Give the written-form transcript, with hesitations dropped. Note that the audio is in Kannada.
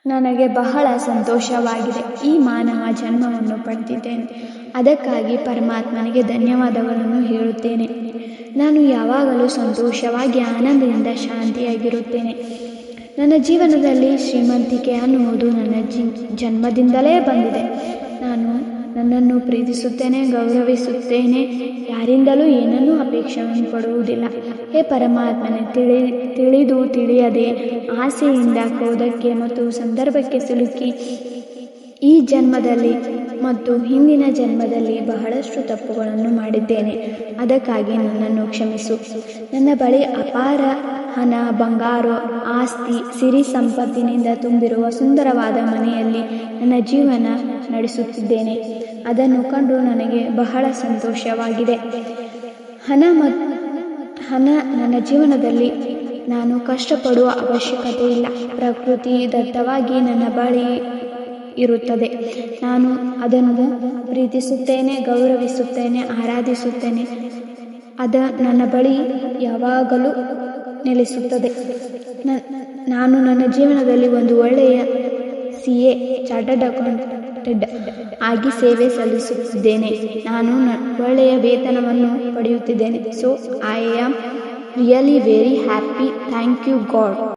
ನನಗೆ ಬಹಳ ಸಂತೋಷವಾಗಿದೆ. ಈ ಮಾನವ ಜನ್ಮವನ್ನು ಪಡೆದಿದ್ದೇನೆ. ಅದಕ್ಕಾಗಿ ಪರಮಾತ್ಮನಿಗೆ ಧನ್ಯವಾದಗಳನ್ನು ಹೇಳುತ್ತೇನೆ. ನಾನು ಯಾವಾಗಲೂ ಸಂತೋಷವಾಗಿ ಆನಂದದಿಂದ ಶಾಂತಿಯಾಗಿರುತ್ತೇನೆ. ನನ್ನ ಜೀವನದಲ್ಲಿ ಶ್ರೀಮಂತಿಕೆ ಅನ್ನುವುದು ನನ್ನ ಜನ್ಮದಿಂದಲೇ ಬಂದಿದೆ. ನಾನು ನನ್ನನ್ನು ಪ್ರೀತಿಸುತ್ತೇನೆ, ಗೌರವಿಸುತ್ತೇನೆ. ಯಾರಿಂದಲೂ ಏನನ್ನೂ ಅಪೇಕ್ಷೆಯನ್ನು ಪಡುವುದಿಲ್ಲ. ಹೇ ಪರಮಾತ್ಮನೇ, ತಿಳಿದು ತಿಳಿಯದೆ ಆಸೆಯಿಂದ ಕ್ರೋಧಕ್ಕೆ ಮತ್ತು ಸಂದರ್ಭಕ್ಕೆ ಸಿಲುಕಿ ಈ ಜನ್ಮದಲ್ಲಿ ಮತ್ತು ಹಿಂದಿನ ಜನ್ಮದಲ್ಲಿ ಬಹಳಷ್ಟು ತಪ್ಪುಗಳನ್ನು ಮಾಡಿದ್ದೇನೆ. ಅದಕ್ಕಾಗಿ ನನ್ನನ್ನು ಕ್ಷಮಿಸು. ನನ್ನ ಬಳಿ ಅಪಾರ ಹಣ, ಬಂಗಾರ, ಆಸ್ತಿ, ಸಿರಿ ಸಂಪತ್ತಿನಿಂದ ತುಂಬಿರುವ ಸುಂದರವಾದ ಮನೆಯಲ್ಲಿ ನನ್ನ ಜೀವನ ನಡೆಸುತ್ತಿದ್ದೇನೆ. ಅದನ್ನು ಕಂಡು ನನಗೆ ಬಹಳ ಸಂತೋಷವಾಗಿದೆ. ಹಣ ನನ್ನ ಜೀವನದಲ್ಲಿ ನಾನು ಕಷ್ಟಪಡುವ ಅವಶ್ಯಕತೆ ಇಲ್ಲ. ಪ್ರಕೃತಿ ದತ್ತವಾಗಿ ನನ್ನ ಬಳಿ ಇರುತ್ತದೆ. ನಾನು ಅದನ್ನು ಪ್ರೀತಿಸುತ್ತೇನೆ, ಗೌರವಿಸುತ್ತೇನೆ, ಆರಾಧಿಸುತ್ತೇನೆ. ನನ್ನ ಬಳಿ ಯಾವಾಗಲೂ ನೆಲೆಸುತ್ತದೆ. ನಾನು ನನ್ನ ಜೀವನದಲ್ಲಿ ಒಂದು ಒಳ್ಳೆಯ CA ಚಾರ್ಟರ್ಡ್ ಅಕೌಂಟೆಂಟ್ ಆಗಿ ಸೇವೆ ಸಲ್ಲಿಸುತ್ತಿದ್ದೇನೆ. ನಾನು ಒಳ್ಳೆಯ ವೇತನವನ್ನು ಪಡೆಯುತ್ತಿದ್ದೇನೆ. So I am really very happy. Thank you god.